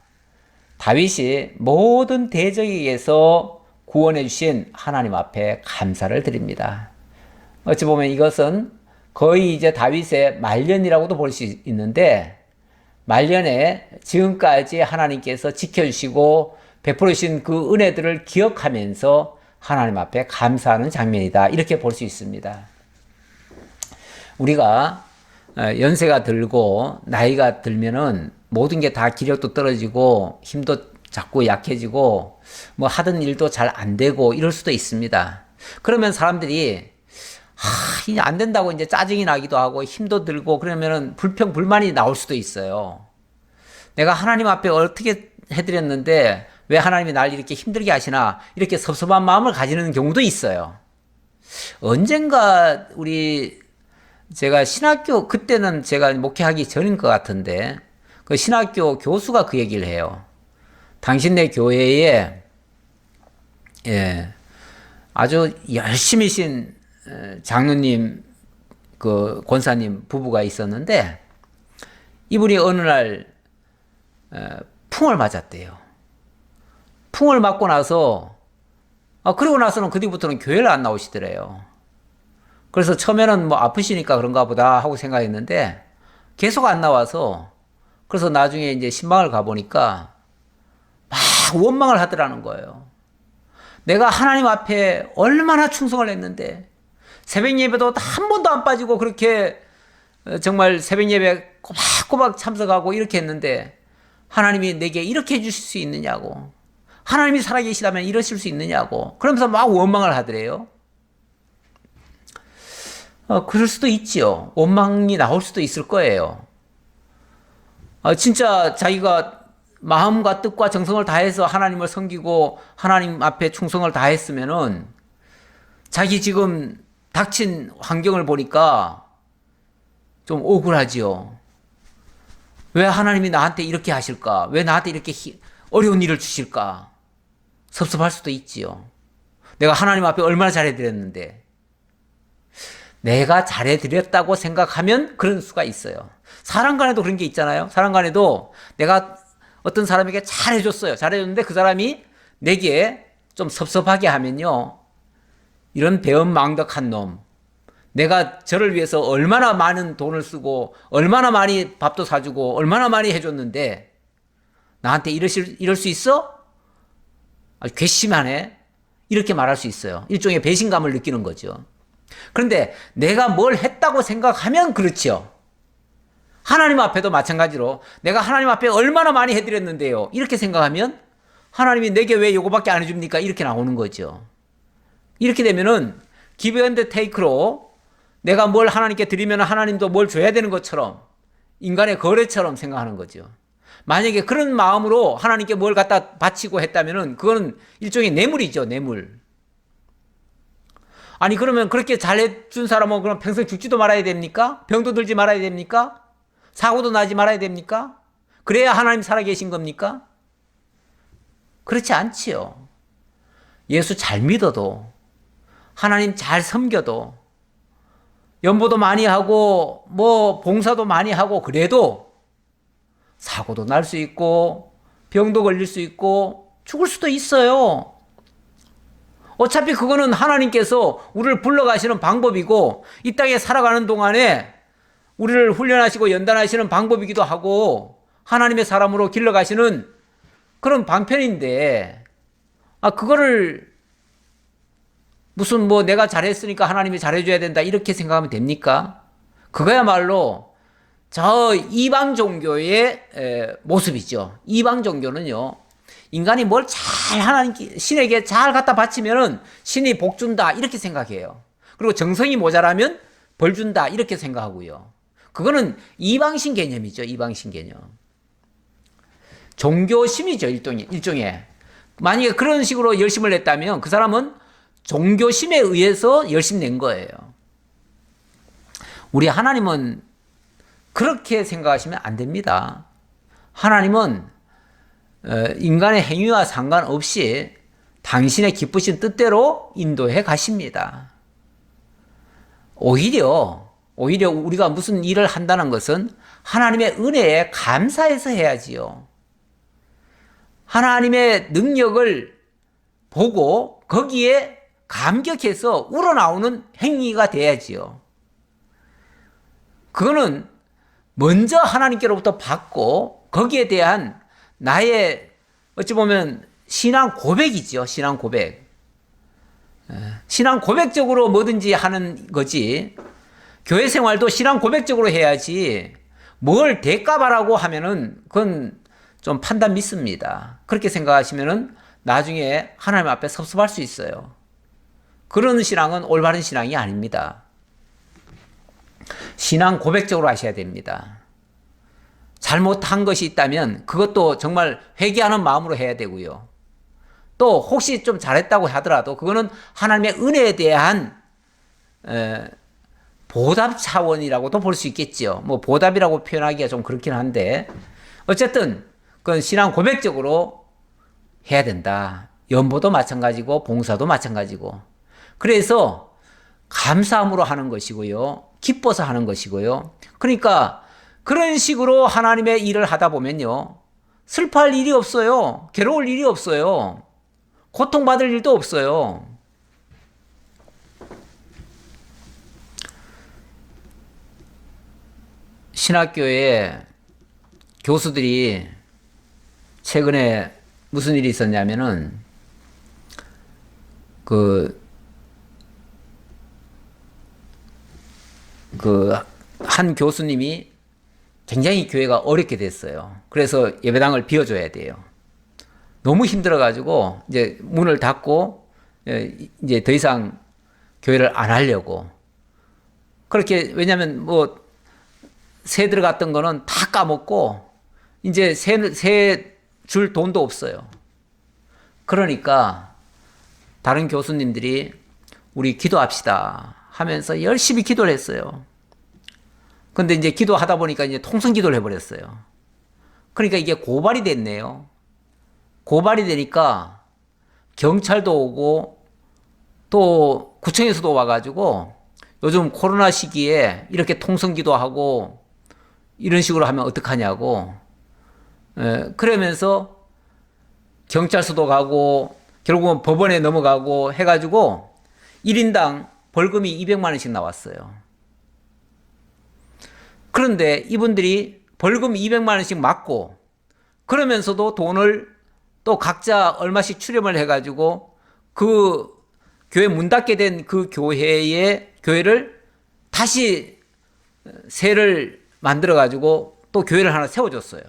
다윗이 모든 대적에게서 구원해 주신 하나님 앞에 감사를 드립니다. 어찌 보면 이것은 거의 이제 다윗의 말년이라고도 볼 수 있는데, 말년에 지금까지 하나님께서 지켜주시고 베풀어 주신 그 은혜들을 기억하면서 하나님 앞에 감사하는 장면이다, 이렇게 볼 수 있습니다. 우리가 연세가 들고 나이가 들면은 모든 게 다 기력도 떨어지고 힘도 자꾸 약해지고 뭐 하던 일도 잘 안 되고 이럴 수도 있습니다. 그러면 사람들이 이제 안 된다고 이제 짜증이 나기도 하고 힘도 들고 그러면은 불평불만이 나올 수도 있어요. 내가 하나님 앞에 어떻게 해드렸는데 왜 하나님이 날 이렇게 힘들게 하시나, 이렇게 섭섭한 마음을 가지는 경우도 있어요. 언젠가 제가 신학교, 그때는 제가 목회하기 전인 것 같은데 그 신학교 교수가 그 얘기를 해요. 당신네 교회에 아주 열심히신 장로님, 그 권사님 부부가 있었는데 이분이 어느 날 풍을 맞았대요. 풍을 맞고 나서 그러고 나서는 그 뒤부터는 교회를 안 나오시더래요. 그래서 처음에는 뭐 아프시니까 그런가 보다 하고 생각했는데 계속 안 나와서, 그래서 나중에 이제 신방을 가보니까 막 원망을 하더라는 거예요. 내가 하나님 앞에 얼마나 충성을 했는데, 새벽 예배도 한 번도 안 빠지고 그렇게 정말 새벽 예배 꼬박꼬박 참석하고 이렇게 했는데 하나님이 내게 이렇게 해주실 수 있느냐고, 하나님이 살아계시다면 이러실 수 있느냐고, 그러면서 막 원망을 하더래요. 그럴 수도 있지요. 원망이 나올 수도 있을 거예요. 진짜 자기가 마음과 뜻과 정성을 다해서 하나님을 섬기고 하나님 앞에 충성을 다했으면은 자기 지금 닥친 환경을 보니까 좀 억울하지요. 왜 하나님이 나한테 이렇게 하실까? 왜 나한테 이렇게 어려운 일을 주실까? 섭섭할 수도 있지요. 내가 하나님 앞에 얼마나 잘해드렸는데. 내가 잘해드렸다고 생각하면 그런 수가 있어요. 사람 간에도 그런 게 있잖아요. 사람 간에도 내가 어떤 사람에게 잘해줬어요. 잘해줬는데 그 사람이 내게 좀 섭섭하게 하면요, 이런 배은망덕한 놈, 내가 저를 위해서 얼마나 많은 돈을 쓰고 얼마나 많이 밥도 사주고 얼마나 많이 해줬는데 나한테 이럴 수 있어? 아주 괘씸하네, 이렇게 말할 수 있어요. 일종의 배신감을 느끼는 거죠. 그런데 내가 뭘 했다고 생각하면 그렇죠. 하나님 앞에도 마찬가지로 내가 하나님 앞에 얼마나 많이 해드렸는데요, 이렇게 생각하면 하나님이 내게 왜 요거밖에 안 해줍니까? 이렇게 나오는 거죠. 이렇게 되면은 give and take로 내가 뭘 하나님께 드리면 하나님도 뭘 줘야 되는 것처럼, 인간의 거래처럼 생각하는 거죠. 만약에 그런 마음으로 하나님께 뭘 갖다 바치고 했다면은 그거는 일종의 뇌물이죠, 뇌물. 아니 그러면 그렇게 잘해준 사람은 그럼 평생 죽지도 말아야 됩니까? 병도 들지 말아야 됩니까? 사고도 나지 말아야 됩니까? 그래야 하나님 살아계신 겁니까? 그렇지 않지요. 예수 잘 믿어도, 하나님 잘 섬겨도, 연보도 많이 하고 뭐 봉사도 많이 하고 그래도 사고도 날 수 있고 병도 걸릴 수 있고 죽을 수도 있어요. 어차피 그거는 하나님께서 우리를 불러가시는 방법이고 이 땅에 살아가는 동안에 우리를 훈련하시고 연단하시는 방법이기도 하고 하나님의 사람으로 길러가시는 그런 방편인데, 그거를 무슨 뭐 내가 잘했으니까 하나님이 잘해줘야 된다 이렇게 생각하면 됩니까? 그거야말로 저 이방 종교의 모습이죠. 이방 종교는요, 인간이 뭘 잘 하나님 신에게 잘 갖다 바치면은 신이 복 준다 이렇게 생각해요. 그리고 정성이 모자라면 벌 준다 이렇게 생각하고요. 그거는 이방신 개념이죠. 이방신 개념. 종교심이죠. 일종의. 만약에 그런 식으로 열심을 냈다면 그 사람은 종교심에 의해서 열심 낸 거예요. 우리 하나님은 그렇게 생각하시면 안 됩니다. 하나님은 인간의 행위와 상관없이 당신의 기쁘신 뜻대로 인도해 가십니다. 오히려 우리가 무슨 일을 한다는 것은 하나님의 은혜에 감사해서 해야지요. 하나님의 능력을 보고 거기에 감격해서 우러나오는 행위가 돼야지요. 그거는 먼저 하나님께로부터 받고 거기에 대한 나의 어찌 보면 신앙 고백이죠. 신앙 고백. 신앙 고백적으로 뭐든지 하는 거지. 교회 생활도 신앙 고백적으로 해야지 뭘 대가바라고 하면은 그건 좀 판단 믿습니다. 그렇게 생각하시면은 나중에 하나님 앞에 섭섭할 수 있어요. 그런 신앙은 올바른 신앙이 아닙니다. 신앙 고백적으로 하셔야 됩니다. 잘못한 것이 있다면 그것도 정말 회개하는 마음으로 해야 되고요. 또 혹시 좀 잘했다고 하더라도 그거는 하나님의 은혜에 대한 보답 차원이라고도 볼 수 있겠죠. 뭐 보답이라고 표현하기가 좀 그렇긴 한데 어쨌든 그건 신앙 고백적으로 해야 된다. 연보도 마찬가지고 봉사도 마찬가지고. 그래서 감사함으로 하는 것이고요. 기뻐서 하는 것이고요. 그러니까 그런 식으로 하나님의 일을 하다 보면요. 슬퍼할 일이 없어요. 괴로울 일이 없어요. 고통받을 일도 없어요. 신학교에 교수들이 최근에 무슨 일이 있었냐면은 한 교수님이 굉장히 교회가 어렵게 됐어요. 그래서 예배당을 비워줘야 돼요. 너무 힘들어가지고 이제 문을 닫고 이제 더 이상 교회를 안 하려고. 그렇게, 왜냐면 뭐 새 들어갔던 거는 다 까먹고 이제 새 줄 돈도 없어요. 그러니까 다른 교수님들이 우리 기도합시다 하면서 열심히 기도를 했어요. 근데 이제 기도하다 보니까 이제 통성 기도를 해버렸어요. 그러니까 이게 고발이 됐네요. 고발이 되니까 경찰도 오고 또 구청에서도 와가지고 요즘 코로나 시기에 이렇게 통성 기도하고 이런 식으로 하면 어떡하냐고. 그러면서 경찰서도 가고 결국은 법원에 넘어가고 해가지고 1인당 벌금이 200만 원씩 나왔어요. 그런데 이분들이 벌금 200만 원씩 맞고 그러면서도 돈을 또 각자 얼마씩 출연을 해가지고 그 교회 문 닫게 된 그 교회를 다시 새를 만들어가지고 또 교회를 하나 세워줬어요.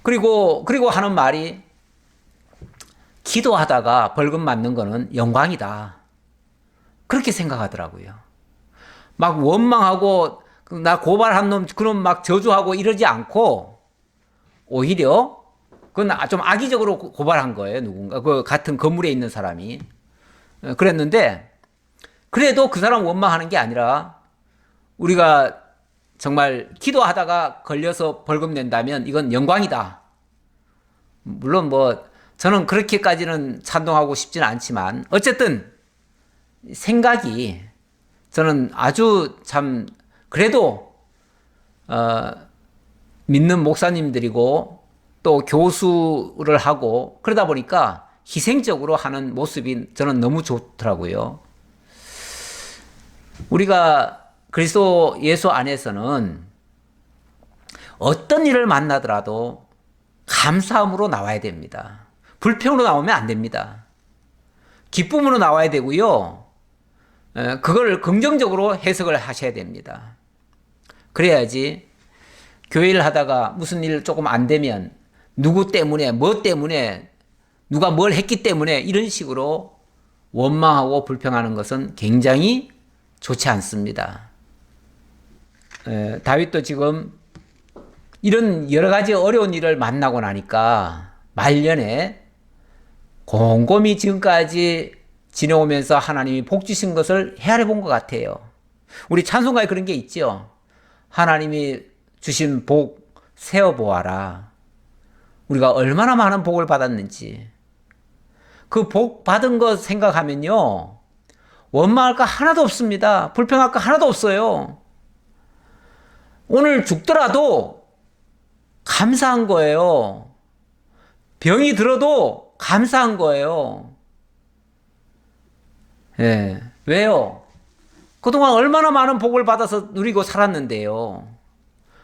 그리고 하는 말이 기도하다가 벌금 맞는 거는 영광이다. 그렇게 생각하더라고요. 막 원망하고 나 고발한 놈 그놈 막 저주하고 이러지 않고 오히려 그건 좀 악의적으로 고발한 거예요. 누군가 그 같은 건물에 있는 사람이 그랬는데 그래도 그 사람 원망하는 게 아니라 우리가 정말 기도하다가 걸려서 벌금 낸다면 이건 영광이다. 물론 뭐 저는 그렇게까지는 찬동하고 싶지는 않지만 어쨌든 생각이 저는 아주 참 그래도 믿는 목사님들이고 또 교수를 하고 그러다 보니까 희생적으로 하는 모습이 저는 너무 좋더라고요. 우리가 그리스도 예수 안에서는 어떤 일을 만나더라도 감사함으로 나와야 됩니다. 불평으로 나오면 안 됩니다. 기쁨으로 나와야 되고요. 그걸 긍정적으로 해석을 하셔야 됩니다. 그래야지 교회를 하다가 무슨 일 조금 안 되면 누구 때문에 뭐 때문에 누가 뭘 했기 때문에 이런 식으로 원망하고 불평하는 것은 굉장히 좋지 않습니다. 다윗도 지금 이런 여러 가지 어려운 일을 만나고 나니까 말년에 곰곰이 지금까지 지내오면서 하나님이 복 주신 것을 헤아려 본 것 같아요. 우리 찬송가에 그런 게 있죠. 하나님이 주신 복 세어보아라. 우리가 얼마나 많은 복을 받았는지. 그 복 받은 것 생각하면요, 원망할 거 하나도 없습니다. 불평할 거 하나도 없어요. 오늘 죽더라도 감사한 거예요. 병이 들어도 감사한 거예요. 예. 왜요? 그동안 얼마나 많은 복을 받아서 누리고 살았는데요.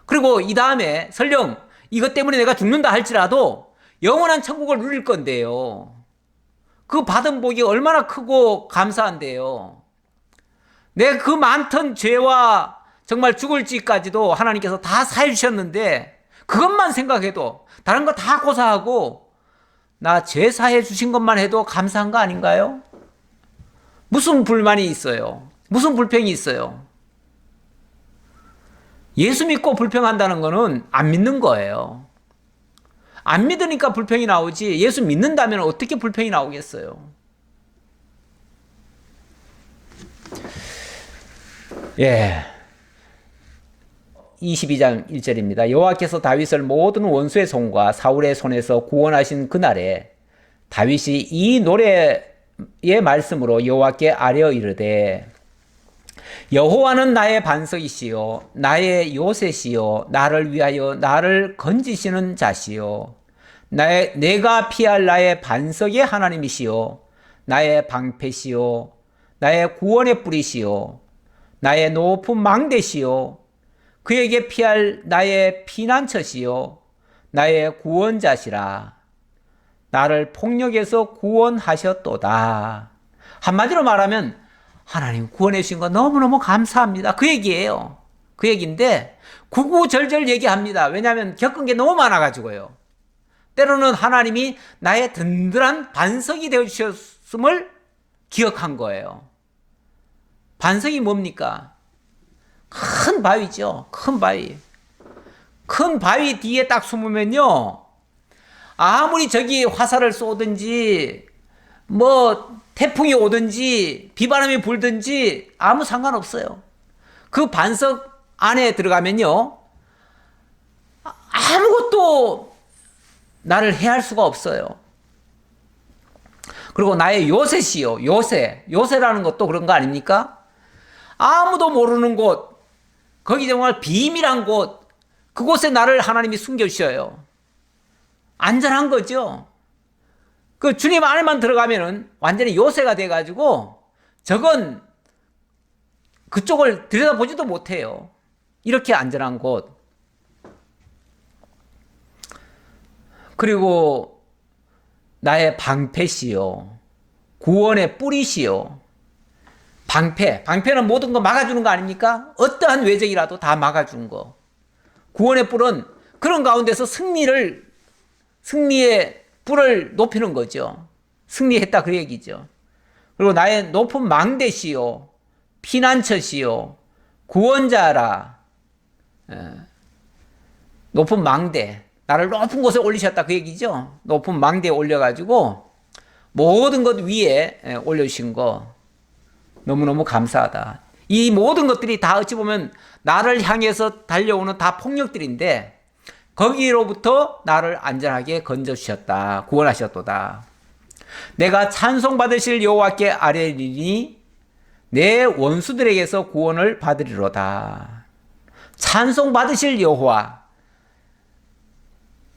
그리고 이 다음에 설령 이것 때문에 내가 죽는다 할지라도 영원한 천국을 누릴 건데요. 그 받은 복이 얼마나 크고 감사한데요. 내 그 많던 죄와 정말 죽을 지까지도 하나님께서 다 사해 주셨는데 그것만 생각해도 다른 거 다 고사하고 나 죄 사해 주신 것만 해도 감사한 거 아닌가요? 무슨 불만이 있어요? 무슨 불평이 있어요? 예수 믿고 불평한다는 거는 안 믿는 거예요. 안 믿으니까 불평이 나오지 예수 믿는다면 어떻게 불평이 나오겠어요? 예. 22장 1절입니다. 여호와께서 다윗을 모든 원수의 손과 사울의 손에서 구원하신 그날에 다윗이 이 노래의 말씀으로 여호와께 아뢰어 이르되 여호와는 나의 반석이시요 나의 요새시요 나를 위하여 나를 건지시는 자시요 내가 피할 나의 반석의 하나님이시요 나의 방패시요 나의 구원의 뿌리시요 나의 높은 망대시요 그에게 피할 나의 피난처시요 나의 구원자시라 나를 폭력에서 구원하셨도다. 한마디로 말하면 하나님 구원해 주신 거 너무너무 감사합니다. 그 얘기예요. 그 얘기인데 구구절절 얘기합니다. 왜냐하면 겪은 게 너무 많아가지고요. 때로는 하나님이 나의 든든한 반석이 되어주셨음을 기억한 거예요. 반석이 뭡니까? 큰 바위죠. 큰 바위. 큰 바위 뒤에 딱 숨으면요. 아무리 저기 화살을 쏘든지 뭐 태풍이 오든지 비바람이 불든지 아무 상관없어요. 그 반석 안에 들어가면요. 아무것도 나를 해할 수가 없어요. 그리고 나의 요새시요. 요새라는 것도 그런 거 아닙니까? 아무도 모르는 곳, 거기 정말 비밀한 곳, 그곳에 나를 하나님이 숨겨주셔요. 안전한 거죠. 그 주님 안에만 들어가면은 완전히 요새가 돼가지고 적은 그쪽을 들여다보지도 못해요. 이렇게 안전한 곳. 그리고 나의 방패시요. 구원의 뿌리시요. 방패는 모든 거 막아주는 거 아닙니까? 어떠한 외적이라도 다 막아주는 거. 구원의 뿔은 그런 가운데서 승리의 뿔을 높이는 거죠. 승리했다 그 얘기죠. 그리고 나의 높은 망대시요. 피난처시요. 구원자라. 높은 망대. 나를 높은 곳에 올리셨다 그 얘기죠. 높은 망대에 올려가지고 모든 것 위에 올려주신 거 너무너무 감사하다. 이 모든 것들이 다 어찌 보면 나를 향해서 달려오는 다 폭력들인데 거기로부터 나를 안전하게 건져주셨다. 구원하셨도다. 내가 찬송받으실 여호와께 아뢰리니 내 원수들에게서 구원을 받으리로다. 찬송받으실 여호와.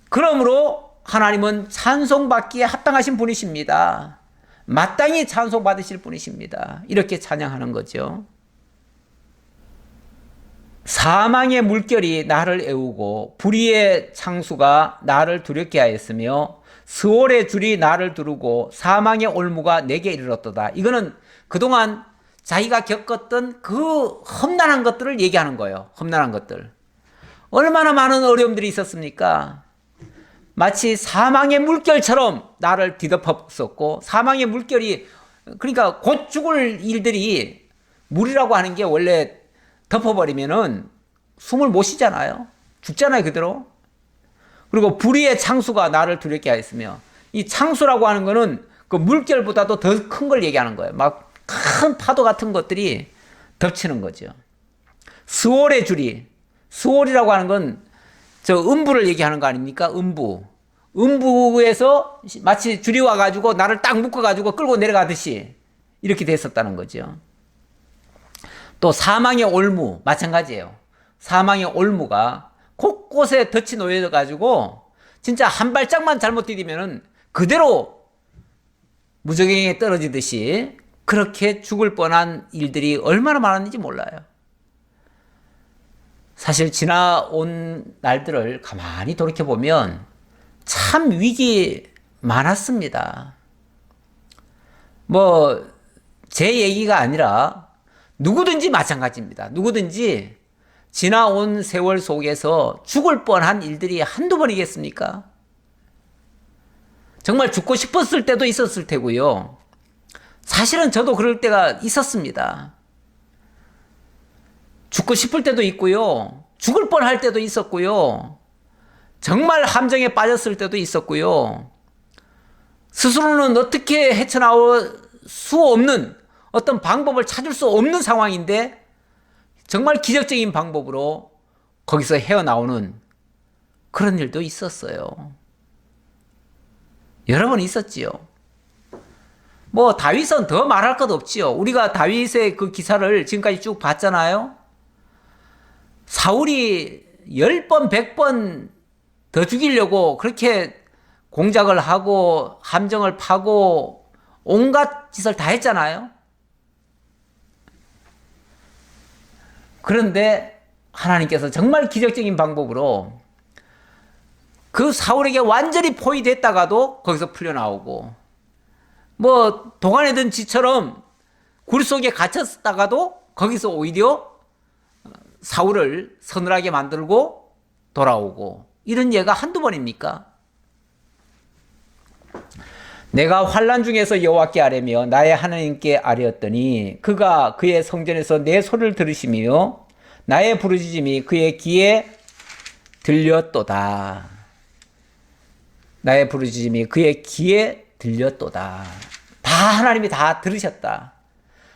그러므로 하나님은 찬송받기에 합당하신 분이십니다. 마땅히 찬송받으실 분이십니다. 이렇게 찬양하는 거죠. 사망의 물결이 나를 애우고 불의의 창수가 나를 두렵게 하였으며 스월의 줄이 나를 두르고 사망의 올무가 내게 이르렀도다. 이거는 그동안 자기가 겪었던 그 험난한 것들을 얘기하는 거예요. 험난한 것들. 얼마나 많은 어려움들이 있었습니까? 마치 사망의 물결처럼 나를 뒤덮었었고, 사망의 물결이, 그러니까 곧 죽을 일들이, 물이라고 하는 게 원래 덮어버리면은 숨을 못 쉬잖아요. 죽잖아요, 그대로. 그리고 불의의 창수가 나를 두렵게 하였으며, 이 창수라고 하는 거는 그 물결보다도 더 큰 걸 얘기하는 거예요. 막 큰 파도 같은 것들이 덮치는 거죠. 스월의 줄이, 스월이라고 하는 건 저 음부를 얘기하는 거 아닙니까? 음부. 음부에서 마치 줄이 와가지고 나를 딱 묶어가지고 끌고 내려가듯이 이렇게 됐었다는 거죠. 또 사망의 올무, 마찬가지예요. 사망의 올무가 곳곳에 덫이 놓여가지고 진짜 한 발짝만 잘못 디디면은 그대로 무적행에 떨어지듯이 그렇게 죽을 뻔한 일들이 얼마나 많았는지 몰라요. 사실 지나온 날들을 가만히 돌이켜보면 참 위기 많았습니다. 뭐 제 얘기가 아니라 누구든지 마찬가지입니다. 누구든지 지나온 세월 속에서 죽을 뻔한 일들이 한두 번이겠습니까? 정말 죽고 싶었을 때도 있었을 테고요. 사실은 저도 그럴 때가 있었습니다. 죽고 싶을 때도 있고요. 죽을 뻔할 때도 있었고요. 정말 함정에 빠졌을 때도 있었고요. 스스로는 어떻게 헤쳐나올 수 없는 어떤 방법을 찾을 수 없는 상황인데 정말 기적적인 방법으로 거기서 헤어나오는 그런 일도 있었어요. 여러 번 있었지요. 뭐 다윗은 더 말할 것 없지요. 우리가 다윗의 그 기사를 지금까지 쭉 봤잖아요. 사울이 10번, 100번 더 죽이려고 그렇게 공작을 하고 함정을 파고 온갖 짓을 다 했잖아요. 그런데 하나님께서 정말 기적적인 방법으로 그 사울에게 완전히 포위됐다가도 거기서 풀려나오고, 뭐 도간에 든 쥐처럼 굴 속에 갇혔다가도 거기서 오히려 사울을 서늘하게 만들고 돌아오고, 이런 예가 한두 번입니까? 내가 환난 중에서 여호와께 아뢰며 나의 하나님께 아뢰었더니 그가 그의 성전에서 내 소리를 들으시며 나의 부르짖음이 그의 귀에 들렸도다. 나의 부르짖음이 그의 귀에 들렸도다. 다 하나님이 다 들으셨다.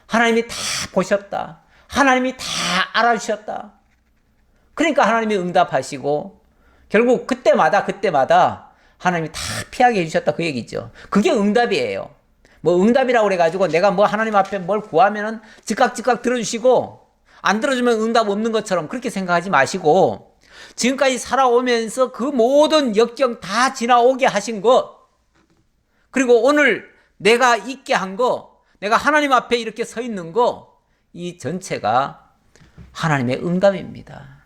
하나님이 다 보셨다. 하나님이 다 알아주셨다. 그러니까 하나님이 응답하시고 결국 그때마다 하나님이 다 피하게 해주셨다, 그 얘기죠. 그게 응답이에요. 뭐 응답이라고 그래가지고 내가 뭐 하나님 앞에 뭘 구하면은 즉각 들어주시고 안 들어주면 응답 없는 것처럼 그렇게 생각하지 마시고, 지금까지 살아오면서 그 모든 역경 다 지나오게 하신 것, 그리고 오늘 내가 있게 한 거, 내가 하나님 앞에 이렇게 서 있는 거, 이 전체가 하나님의 응답입니다.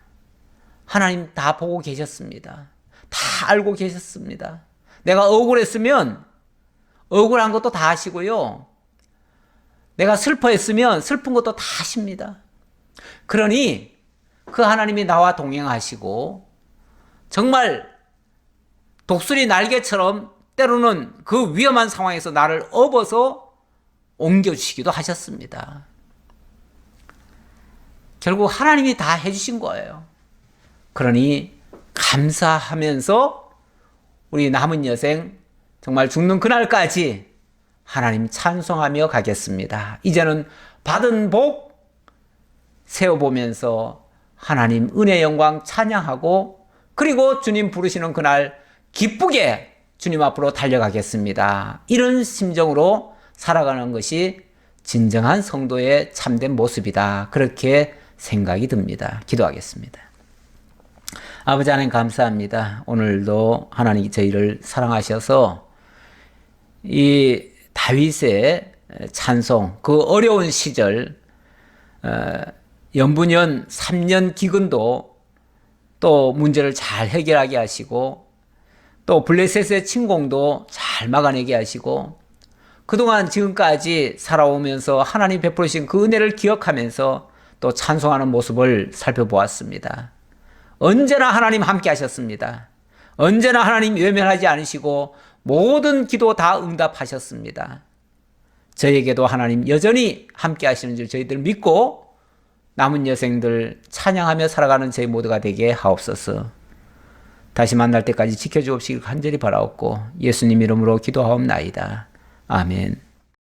하나님 다 보고 계셨습니다. 다 알고 계셨습니다. 내가 억울했으면 억울한 것도 다 아시고요. 내가 슬퍼했으면 슬픈 것도 다 아십니다. 그러니 그 하나님이 나와 동행하시고 정말 독수리 날개처럼 때로는 그 위험한 상황에서 나를 업어서 옮겨주시기도 하셨습니다. 결국 하나님이 다 해주신 거예요. 그러니 감사하면서 우리 남은 여생 정말 죽는 그날까지 하나님 찬송하며 가겠습니다. 이제는 받은 복 세워보면서 하나님 은혜 영광 찬양하고, 그리고 주님 부르시는 그날 기쁘게 주님 앞으로 달려가겠습니다. 이런 심정으로 살아가는 것이 진정한 성도의 참된 모습이다. 그렇게 생각이 듭니다. 기도하겠습니다. 아버지 하나님 감사합니다. 오늘도 하나님이 저희를 사랑하셔서 이 다윗의 찬송, 그 어려운 시절 연분연 3년 기근도 또 문제를 잘 해결하게 하시고 또 블레셋의 침공도 잘 막아내게 하시고 그동안 지금까지 살아오면서 하나님 베푸신 그 은혜를 기억하면서 또 찬송하는 모습을 살펴보았습니다. 언제나 하나님 함께 하셨습니다. 언제나 하나님 외면하지 않으시고 모든 기도 다 응답하셨습니다. 저에게도 하나님 여전히 함께 하시는 줄 저희들 믿고 남은 여생들 찬양하며 살아가는 저희 모두가 되게 하옵소서. 다시 만날 때까지 지켜주옵시길 간절히 바라옵고 예수님 이름으로 기도하옵나이다. 아멘.